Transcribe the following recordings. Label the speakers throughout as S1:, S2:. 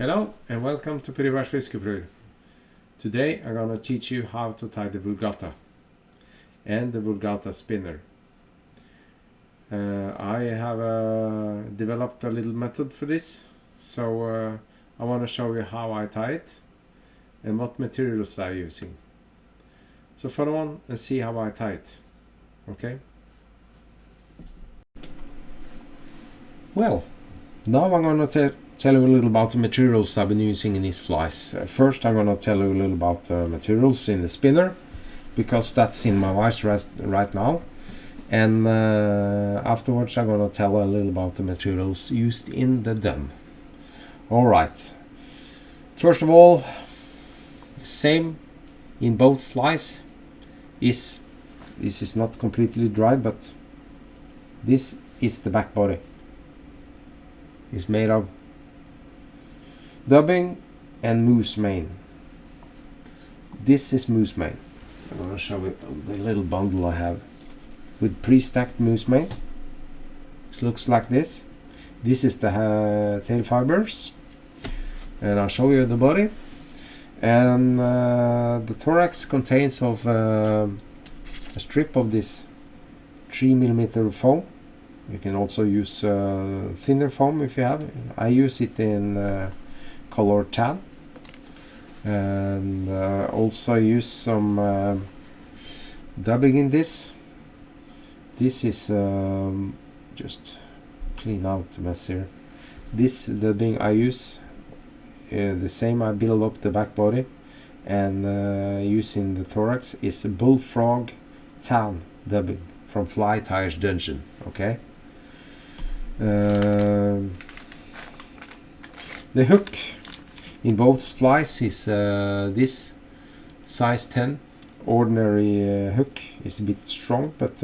S1: Hello and welcome to Privars Fiskebror. Today I'm going to teach you how to tie the Vulgata and the Vulgata spinner. I have developed a little method for this, so I want to show you how I tie it and what materials I'm using. So follow on and see how I tie it. Okay? Well, now I'm going to tell you a little about the materials I've been using in these flies. First I'm going to tell you a little about the materials in the spinner, because that's in my voice right now. And afterwards I'm going to tell a little about the materials used in the dun. Alright. First of all, the same in both flies is, this is not completely dried, but this is the back body. It's made of dubbing and moose mane. This is moose mane. I'm going to show you the little bundle I have with pre-stacked moose mane. It looks like this. This is the tail fibers, and I'll show you the body. And the thorax contains of a strip of this 3mm foam. You can also use thinner foam if you have. I use it in color tan, and also use some dubbing in this. This is just clean out the mess here. This dubbing I use the same. I build up the back body, and using the thorax is a bullfrog tan dubbing from Fly Tires Dungeon. Okay. The hook in both flies is this size 10 ordinary hook. Is a bit strong, but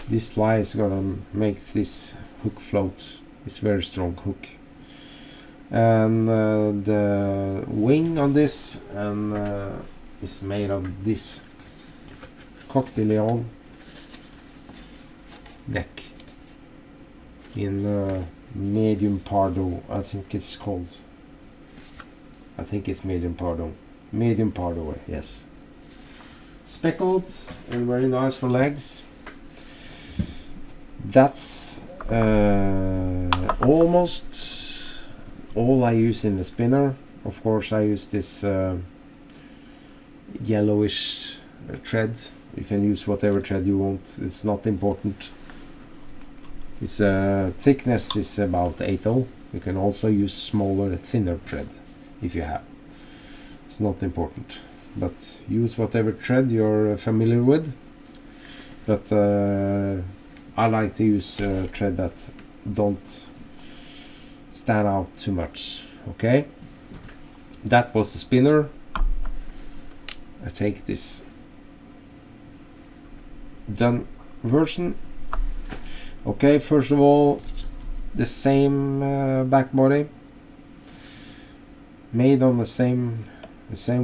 S1: this fly is gonna make this hook float. It's very strong hook. And the wing on this is made of this Coq de Leon neck in medium pardo, I think it's called. I think it's medium pardo. Medium pardo, yes. Speckled and very nice for legs. That's almost all I use in the spinner. Of course, I use this yellowish thread. You can use whatever thread you want. It's not important. Its thickness is about 8/0. You can also use smaller, thinner thread if you have. It's not important, but use whatever thread you're familiar with. But I like to use thread that don't stand out too much. Okay, that was the spinner. I take this done version. Okay, first of all, the same back body, made on the same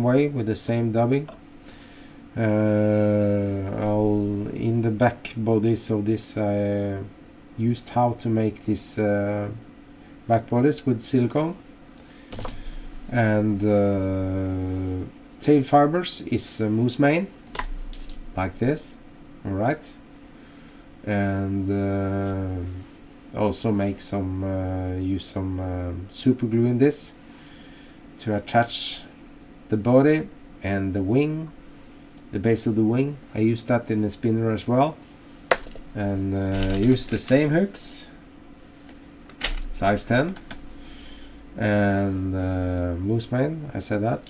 S1: way with the same dubbing. In the back bodies of this, I used how to make this back bodies with silicone, and tail fibers is moose mane, like this. All right. And also make some use some super glue in this to attach the body and the wing, the base of the wing. I use that in the spinner as well, and use the same hooks, size 10, and moose mane. I said that.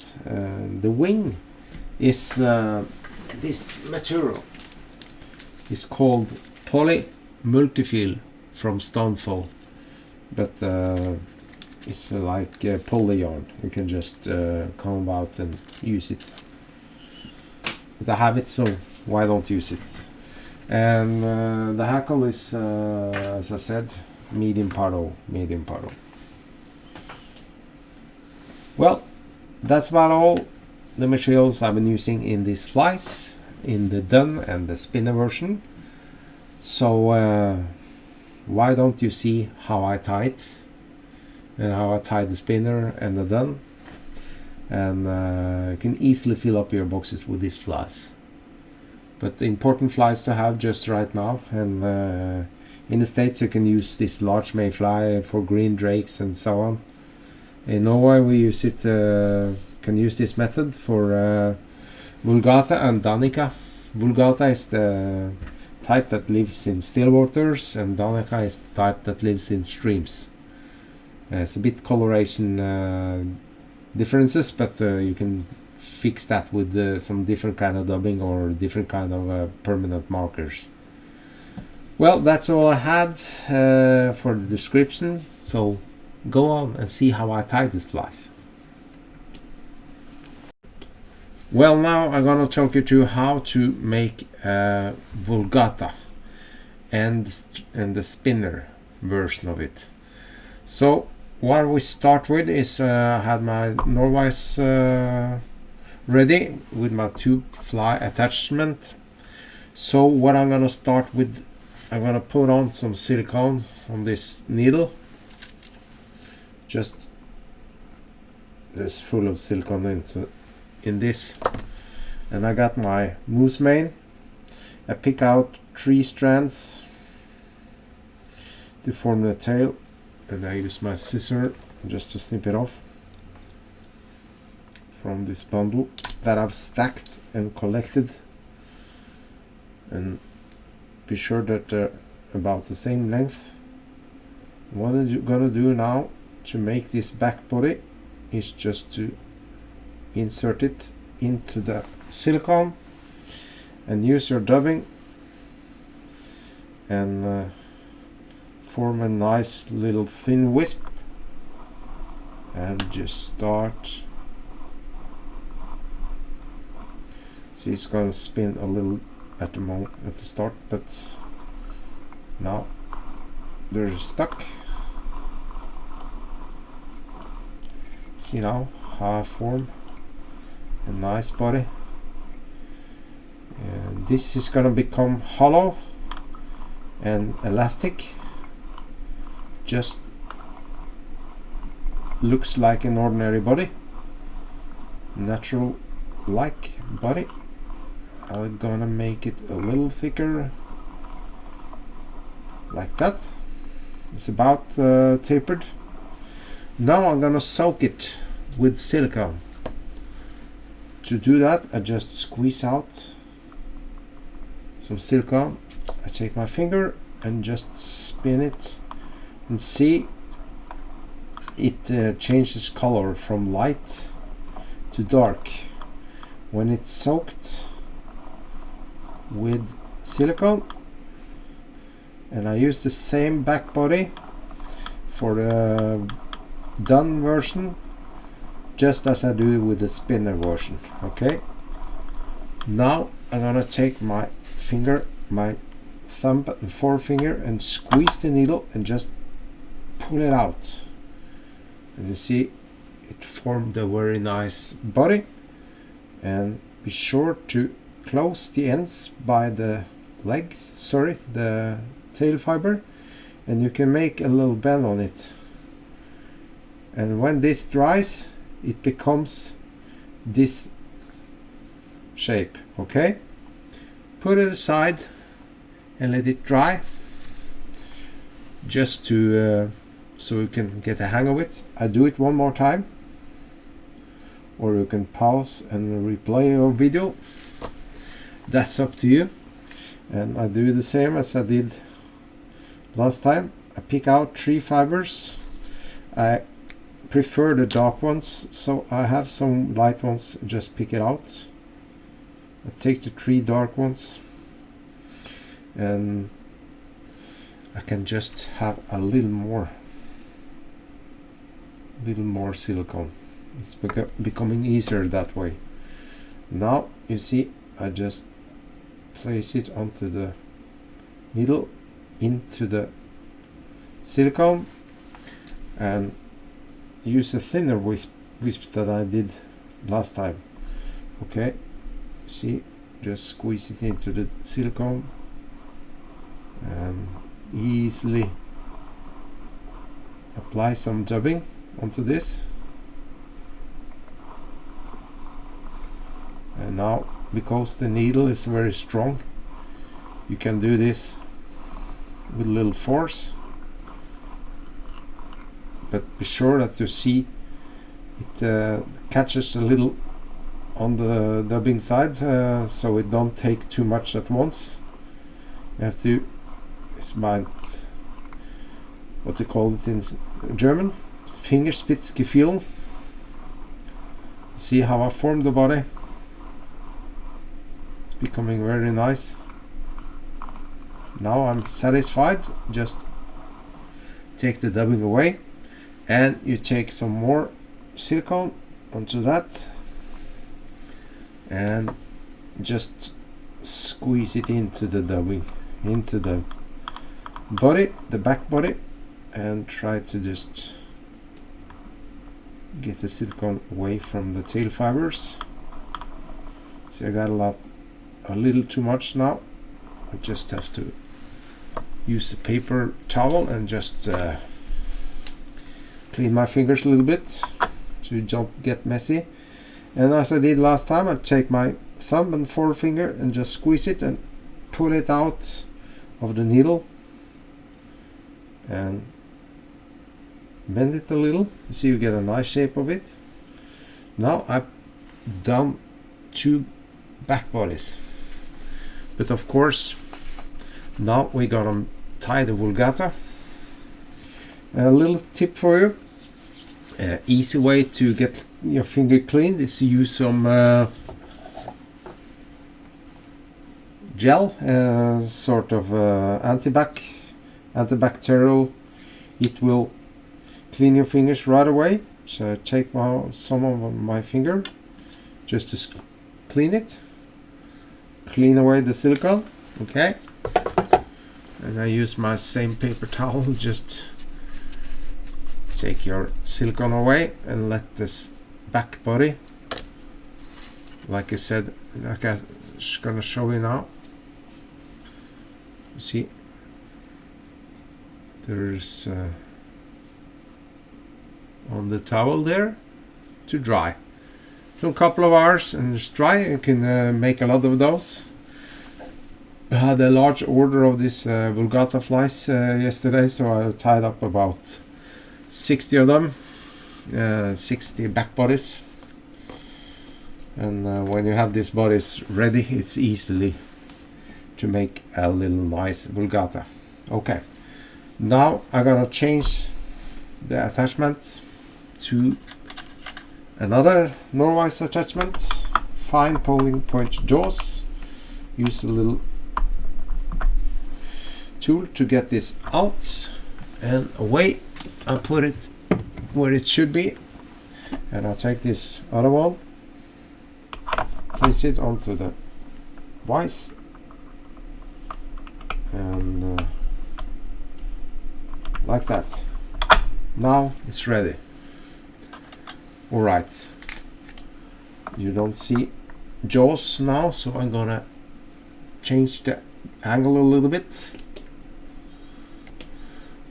S1: The wing is this material. It's called poly multifill from Stonefall, but it's like poly yarn. You can just come out and use it. But I have it, so why don't use it? And the hackle is, as I said, medium pardo. Well, that's about all the materials I've been using in these flies, in the dun and the spinner version. So why don't you see how I tie it? and how I tie the spinner and the done. And you can easily fill up your boxes with these flies. But the important flies to have just right now, and in the States you can use this large mayfly for green drakes and so on. In Norway we use it, can use this method for Vulgata and Danica. Vulgata is the type that lives in still waters, and Danica is the type that lives in streams. It's a bit coloration differences, but you can fix that with some different kind of dubbing or different kind of permanent markers. Well, that's all I had for the description, so go on and see how I tie these flies. Well, now I'm gonna talk you through how to make a Vulgata and the spinner version of it. So what we start with is I had my Norway's ready with my tube fly attachment. So what I'm gonna start with, I'm gonna put on some silicone on this needle. Just there's full of silicone in this, and I got my moose mane. I pick out 3 strands to form the tail, and I use my scissor just to snip it off from this bundle that I've stacked and collected, and be sure that they're about the same length. What I'm gonna do now to make this back body is just to insert it into the silicone and use your dubbing and form a nice little thin wisp, and just start. See, it's gonna spin a little at the start, but now they're stuck. See now how I form a nice body, and this is gonna become hollow and elastic. Just looks like an ordinary body, natural like body. I'm gonna make it a little thicker like that. It's about tapered. Now I'm gonna soak it with silicone. To do that, I just squeeze out some silicone. I take my finger and just spin it, and see it changes color from light to dark when it's soaked with silicone. And I use the same back body for the done version, just as I do with the spinner version. Okay, now I'm gonna take my finger, my thumb and forefinger, and squeeze the needle and just pull it out, and you see it formed a very nice body. And be sure to close the ends by the legs, the tail fiber, and you can make a little bend on it. And when this dries, it becomes this shape. Okay, put it aside and let it dry, just to so you can get a hang of it. I do it one more time, or you can pause and replay your video. That's up to you. And I do the same as I did last time. I pick out 3 fibers. I prefer the dark ones, so I have some light ones. Just pick it out. I take the 3 dark ones, and I can just have a little more silicone. It's becoming easier that way. Now you see, I just place it onto the needle, into the silicone, and use a thinner wisp that I did last time. Okay, see, just squeeze it into the silicone and easily apply some dubbing onto this. And now, because the needle is very strong, you can do this with a little force, but be sure that you see it catches a little on the dubbing side, so it don't take too much at once. You have to, it's meant, what you call it in German, Fingerspitzgefühl. See how I formed the body? It's becoming very nice. Now I'm satisfied. Just take the dubbing away, and you take some more silicone onto that and just squeeze it into the dubbing, into the body, the back body, and try to just get the silicone away from the tail fibers. So I got a little too much now. I just have to use a paper towel and just clean my fingers a little bit so you don't get messy. And as I did last time, I take my thumb and forefinger and just squeeze it and pull it out of the needle and bend it a little so you get a nice shape of it. Now I've done 2 back bodies, but of course now we're gonna tie the Vulgata. A little tip for you, easy way to get your finger cleaned is to use some gel, sort of antibacterial. It will clean your fingers right away. So I take some of my finger just to clean it, clean away the silicone. Okay, and I use my same paper towel. Just take your silicone away and let this back body, like I said, like I'm gonna show you now. You see, there's on the towel there to dry. So a couple of hours and it's dry. You can make a lot of those. I had a large order of these Vulgata flies yesterday, so I tied up about 60 of them, 60 back bodies. And when you have these bodies ready, it's easily to make a little nice Vulgata. Okay, now I'm gonna change the attachment to another Norwise attachment, fine polling point jaws. Use a little tool to get this out and away. I put it where it should be, and I'll take this other one, place it onto the vise, and like that. Now it's ready. Alright, you don't see jaws now, so I'm gonna change the angle a little bit.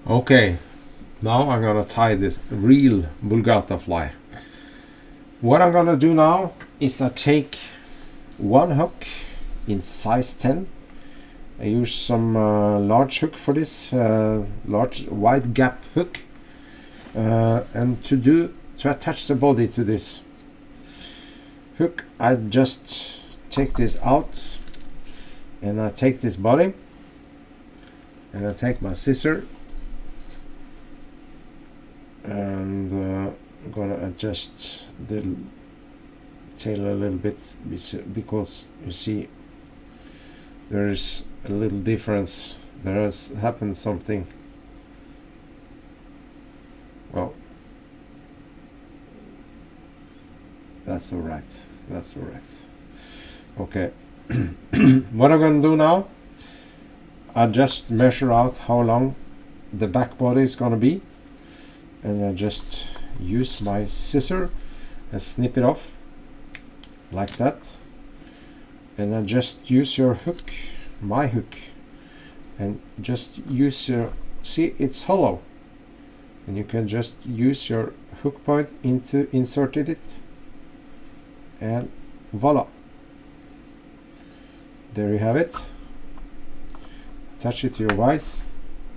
S1: Okay, now I'm gonna tie this real Vulgata fly. What I'm gonna do now is I take one hook in size 10. I use some large hook for this, large wide gap hook, and to attach the body to this hook, I just take this out, and I take this body, and I take my scissor, and I'm gonna adjust the tail a little bit, because you see there is a little difference. There has happened something. Well, that's alright. That's alright. Okay. What I'm gonna do now, I just measure out how long the back body is gonna be, and I just use my scissor and snip it off like that, and I just use your hook, my hook, and just use your, see, it's hollow, and you can just use your hook point into inserted it, and voila, there you have it. Attach it to your vise,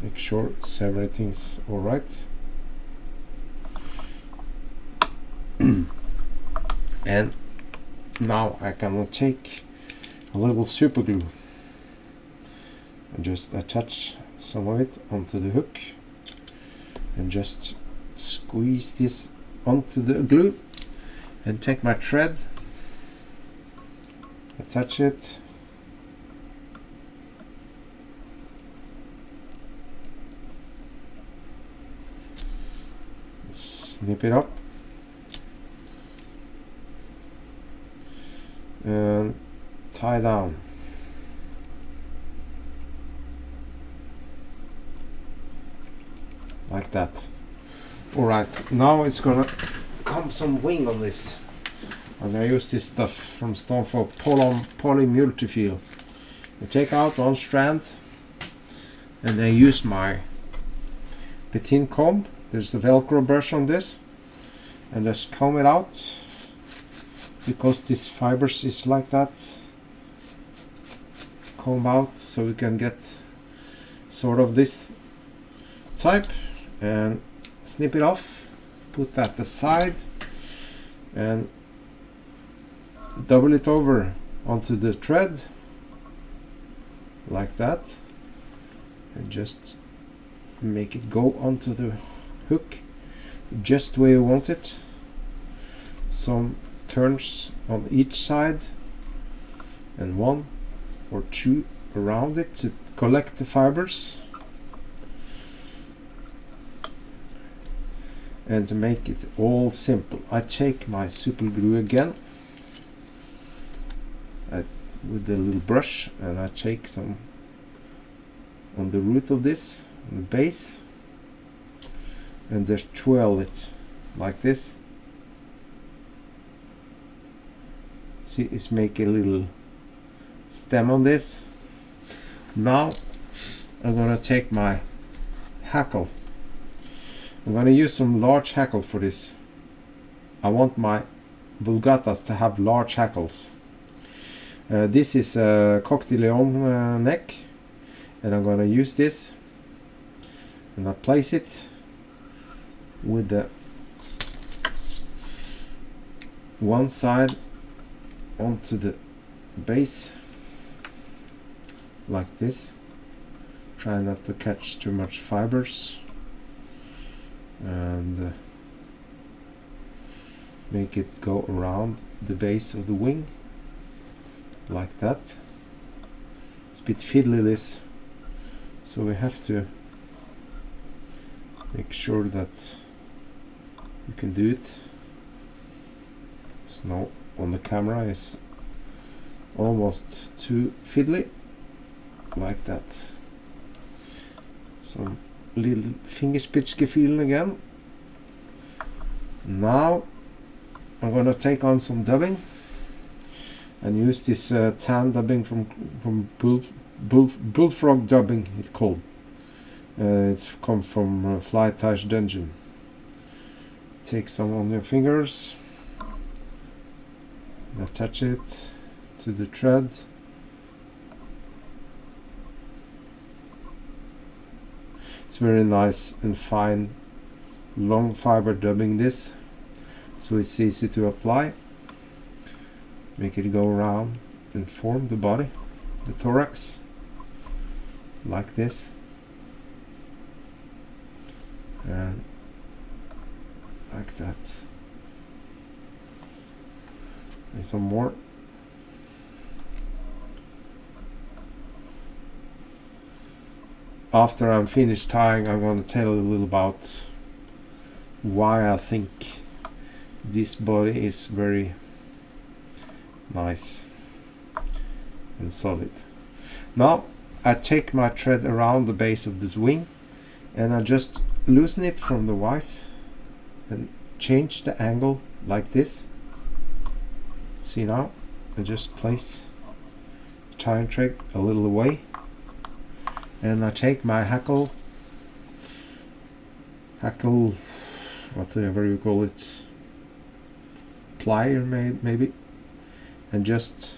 S1: make sure everything's all right. And now I can take a little super glue and just attach some of it onto the hook and just squeeze this onto the glue, and take my thread, attach it, snip it up, and tie down. Like that. Alright, now it's gonna come some wing on this. And I use this stuff from Stonefolk poly multi-feel. I take out one strand and I use my patin comb. There's a velcro brush on this, and just comb it out because this fibers is like that. Comb out so we can get sort of this type, and snip it off, put that aside, and double it over onto the thread like that, and just make it go onto the hook just the way you want it. Some turns on each side and 1 or 2 around it to collect the fibers. And to make it all simple, I take my super glue again with the little brush, and I take some on the root of this, on the base, and just twirl it like this. See, it's make a little stem on this. Now I'm gonna take my hackle. I'm going to use some large hackle for this. I want my Vulgatas to have large hackles. This is a Coq de Leon neck, and I'm going to use this, and I place it with the one side onto the base like this. Try not to catch too much fibers, and make it go around the base of the wing like that. It's a bit fiddly this, so we have to make sure that you can do it. Snow on the camera is almost too fiddly, like that. Some little fingerspitzgefühl again. Now I'm gonna take on some dubbing and use this tan dubbing from bullfrog dubbing, it's called. It's come from Fly Tice Dungeon. Take some on your fingers, attach it to the thread. It's very nice and fine long fiber dubbing this, so it's easy to apply. Make it go around and form the body, the thorax, like this, and like that, and some more. After I'm finished tying, I'm going to tell you a little about why I think this body is very nice and solid. Now I take my thread around the base of this wing, and I just loosen it from the vise and change the angle like this. See, now I just place the tying thread a little away, and I take my hackle hackle, whatever you call it, plier maybe, and just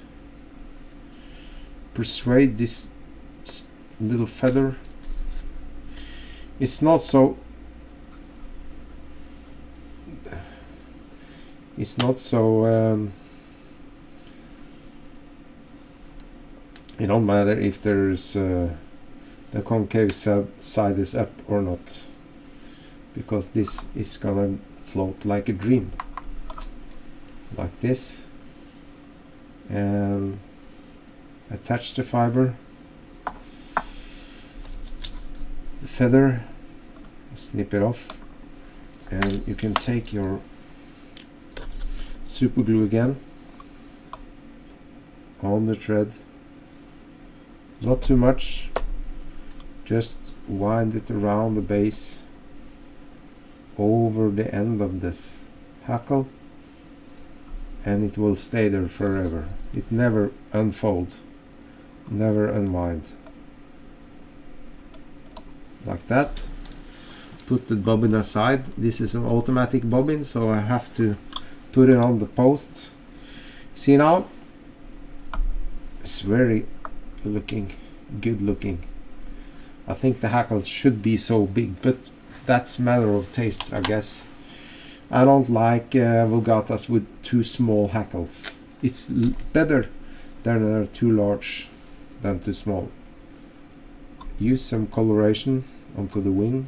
S1: persuade this little feather. It's not so it don't matter if there's the concave side is up or not, because this is gonna float like a dream, like this, and attach the fiber, the feather, snip it off, and you can take your super glue again on the thread, not too much, just wind it around the base over the end of this hackle, and it will stay there forever. It never unfold, never unwind. Like that. Put the bobbin aside. This is an automatic bobbin, so I have to put it on the post. See now, it's very good looking. I think the hackle should be so big, but that's matter of taste, I guess. I don't like Vulgatas with too small hackles. It's better than they're too large than too small. Use some coloration onto the wing.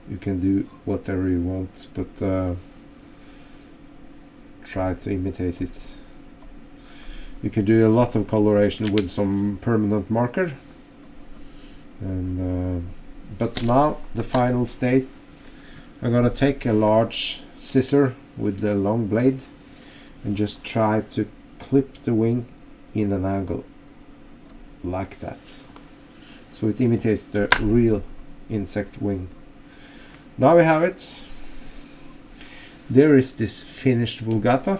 S1: You can do whatever you want, but try to imitate it. You can do a lot of coloration with some permanent marker, and but now the final state, I'm gonna take a large scissor with the long blade and just try to clip the wing in an angle like that, so it imitates the real insect wing. Now we have it. There is this finished Vulgata.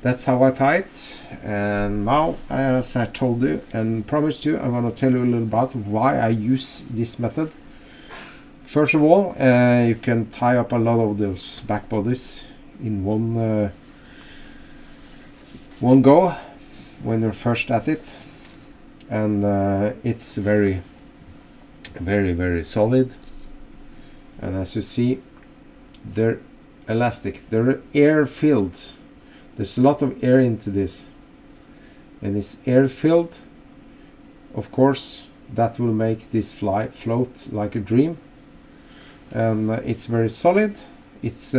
S1: That's how I tie it. And now, as I told you and promised you, I'm going to tell you a little about why I use this method. First of all, you can tie up a lot of those back bodies in one go when you're first at it, and it's very solid. And as you see, they're elastic, they're air filled. There's a lot of air into this, and it's air filled. Of course, that will make this fly float like a dream, and it's very solid. It's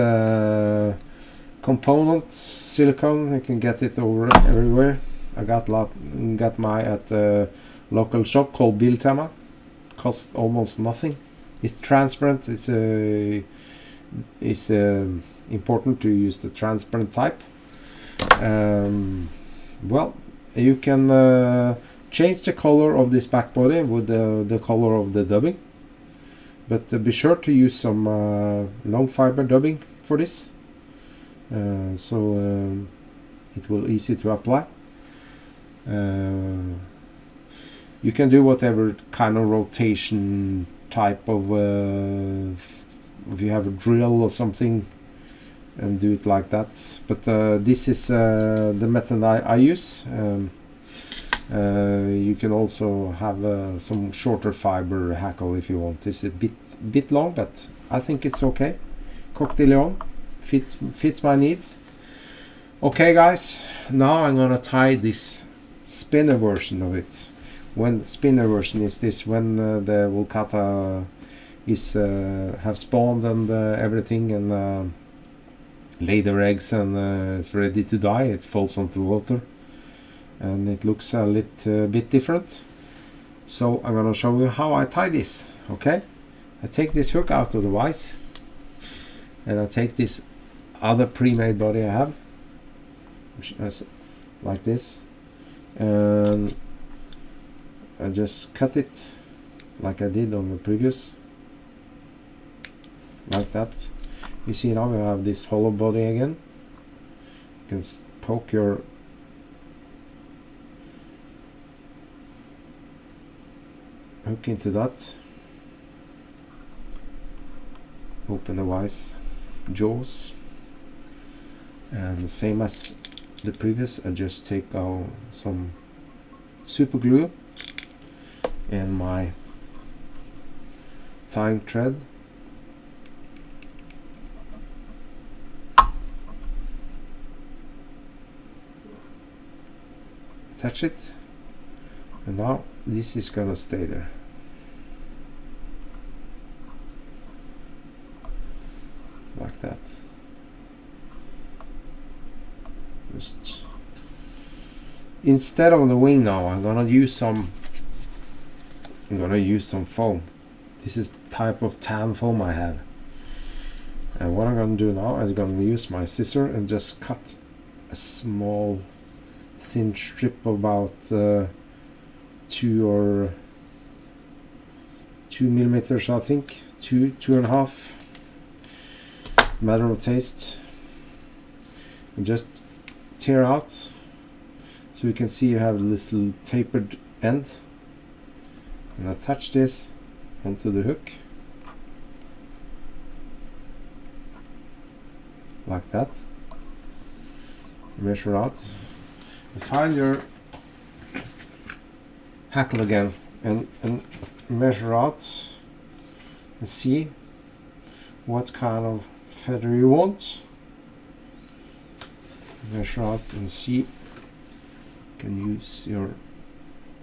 S1: component silicone. You can get it everywhere. I got my at a local shop called Biltema. Cost almost nothing. It's transparent. It's important to use the transparent type. Well, you can change the color of this back body with the color of the dubbing, but be sure to use some long fiber dubbing for this, so it will easy to apply. You can do whatever kind of rotation type of, if you have a drill or something, and do it like that. But this is the method I use. You can also have some shorter fiber hackle if you want. This is a bit long, but I think it's okay. Coq de Leon fits my needs. Okay guys, now I'm gonna tie this spinner version of it. When the spinner version is this, when the Vulgata is have spawned and everything, and laid their eggs, and it's ready to die. It falls onto water, and it looks a little bit different. So I'm gonna show you how I tie this. Okay, I take this hook out of the vise, and I take this other pre-made body I have, which is like this, and I just cut it like I did on the previous, like that. You see now we have this hollow body again. You can poke your hook into that, open the vise jaws, and the same as the previous, I just take out some super glue and my tying thread, attach it, and now this is gonna stay there. Like that. Just instead of the wing now, I'm gonna use some foam. This is the type of tan foam I have. And what I'm gonna do now is gonna use my scissor and just cut a small thin strip about 2 millimeters, I think, 2.5. Matter of taste, and just tear out so you can see you have this little tapered end, and attach this onto the hook like that. Measure out and find your hackle again and measure out and see what kind of feather you want. Measure out and see. You can use your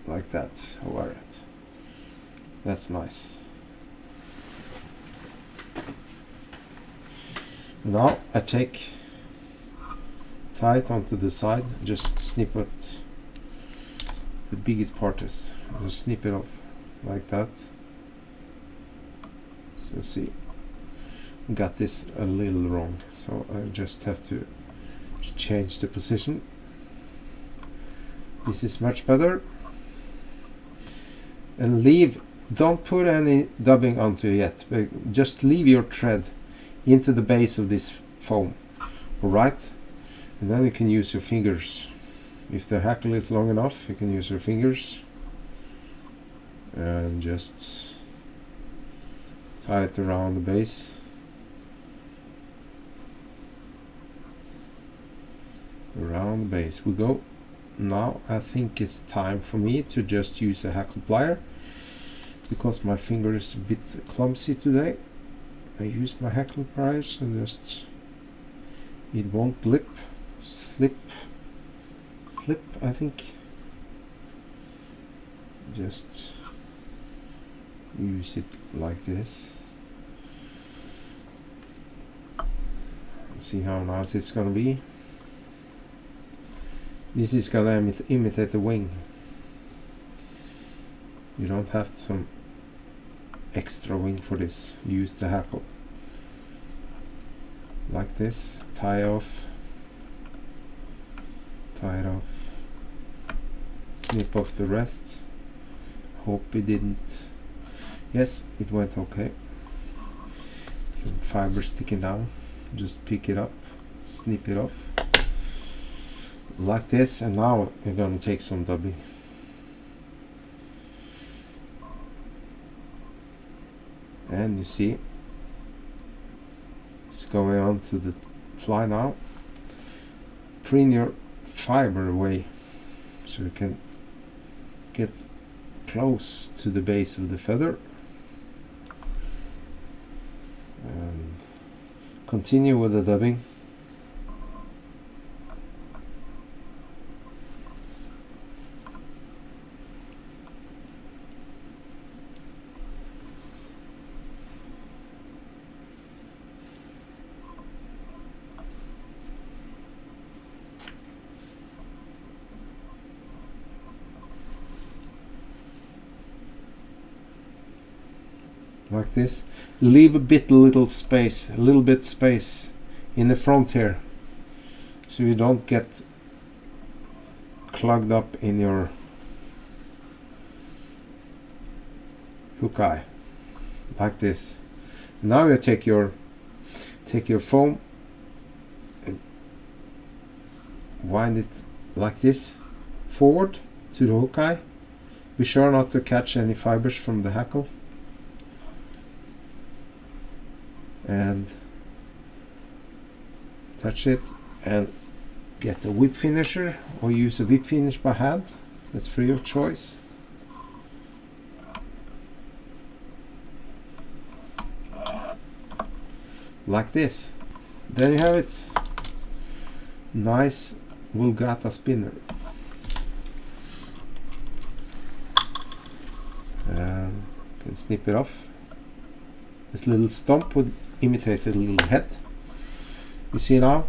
S1: like that over it. That's nice. Now I tie it onto the side, just snip what the biggest part is. Just snip it off like that. So see, got this a little wrong, so I just have to change the position. This is much better. And don't put any dubbing onto it yet, but just leave your thread into the base of this foam. Alright, and then you can use your fingers. If the hackle is long enough, you can use your fingers and just tie it around the base. Around the base we go. Now I think it's time for me to just use a hackle plier, because my finger is a bit clumsy today. I use my hackle pliers and just, it won't slip, I think. Just use it like this. See how nice it's gonna be. This is gonna imitate the wing. You don't have some extra wing for this. Use the hackle like this. Tie it off, snip off the rest. Hope it didn't. Yes, it went okay. Some fiber sticking down, just pick it up, snip it off like this, and now we're going to take some dubbing. And you see it's going on to the fly now. Preen your fiber away so you can get close to the base of the feather, and continue with the dubbing. Like this. Leave a little bit space in the front here, so you don't get clogged up in your hook eye. Like this. Now you take your foam and wind it like this forward to the hook eye, Be sure not to catch any fibers from the hackle. And touch it and get a whip finisher, or use a whip finish by hand. That's free of choice. Like this. Then you have it. Nice Vulgata spinner. And you can snip it off. This little stump would imitate a little head. You see now?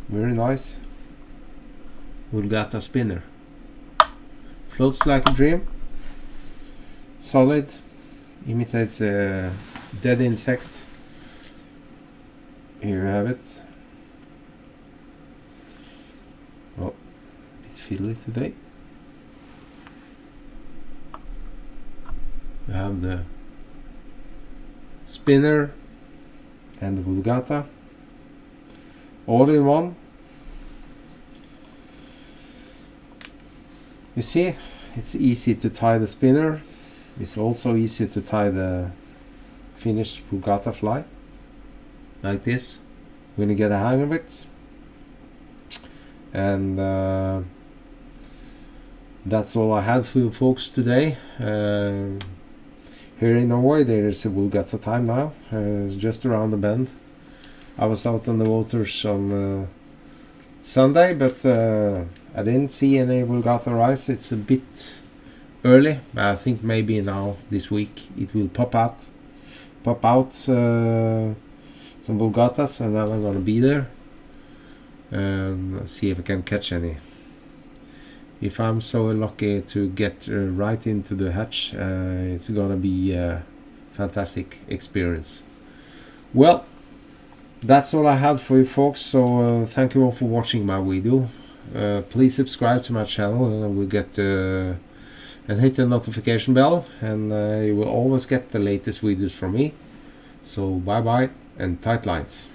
S1: Very nice Vulgata spinner. Floats like a dream. Solid. Imitates a dead insect. Here you have it. Oh, a bit fiddly today. We have the spinner and the Vulgata all in one. You see, it's easy to tie the spinner. It's also easy to tie the finished Vulgata fly. Like this, when you get a hang of it. And that's all I had for you folks today. Here in Norway there is a Vulgata time now. It's just around the bend. I was out on the waters on Sunday, but I didn't see any Vulgata rise. It's a bit early, but I think maybe now this week it will pop out some Vulgatas, and then I'm gonna be there and see if I can catch any. If I'm so lucky to get right into the hatch, it's gonna be a fantastic experience. Well, that's all I had for you folks, so thank you all for watching my video. Please subscribe to my channel and we'll get and hit the notification bell, and you will always get the latest videos from me. So bye bye and tight lines.